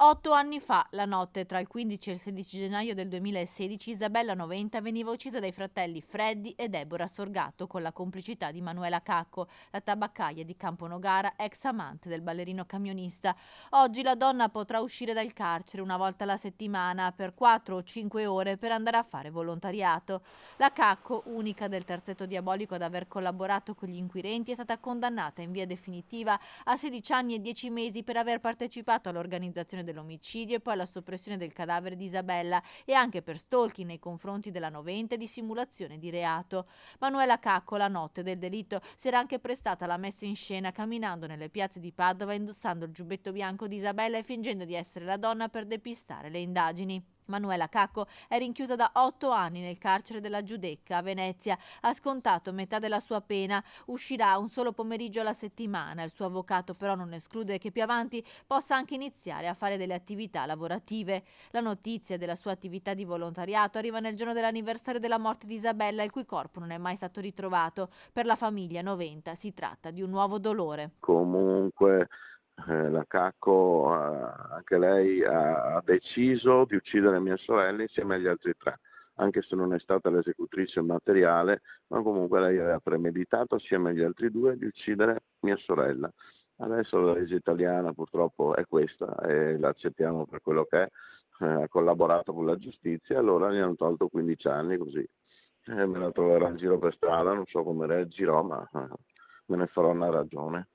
8 anni fa, la notte tra il 15 e il 16 gennaio del 2016, Isabella Noventa veniva uccisa dai fratelli Freddy e Deborah Sorgato con la complicità di Manuela Cacco, la tabaccaia di Camponogara, ex amante del ballerino camionista. Oggi la donna potrà uscire dal carcere una volta alla settimana per 4 o 5 ore per andare a fare volontariato. La Cacco, unica del terzetto diabolico ad aver collaborato con gli inquirenti, è stata condannata in via definitiva a 16 anni e 10 mesi per aver partecipato all'organizzazione dell'omicidio e poi alla soppressione del cadavere di Isabella e anche per stalking nei confronti della Noventa e di simulazione di reato. Manuela Cacco, la notte del delitto, si era anche prestata alla messa in scena camminando nelle piazze di Padova indossando il giubbetto bianco di Isabella e fingendo di essere la donna per depistare le indagini. Manuela Cacco è rinchiusa da 8 anni nel carcere della Giudecca a Venezia. Ha scontato metà della sua pena, uscirà un solo pomeriggio alla settimana. Il suo avvocato però non esclude che più avanti possa anche iniziare a fare delle attività lavorative. La notizia della sua attività di volontariato arriva nel giorno dell'anniversario della morte di Isabella, il cui corpo non è mai stato ritrovato. Per la famiglia Noventa si tratta di un nuovo dolore. Comunque la Cacco, anche lei ha deciso di uccidere mia sorella insieme agli altri 3, anche se non è stata l'esecutrice materiale, ma comunque lei aveva premeditato assieme agli altri 2 di uccidere mia sorella. Adesso la legge italiana purtroppo è questa e la accettiamo per quello che è, ha collaborato con la giustizia e allora gli hanno tolto 15 anni così. Me la troverò in giro per strada, non so come reagirò, ma me ne farò una ragione.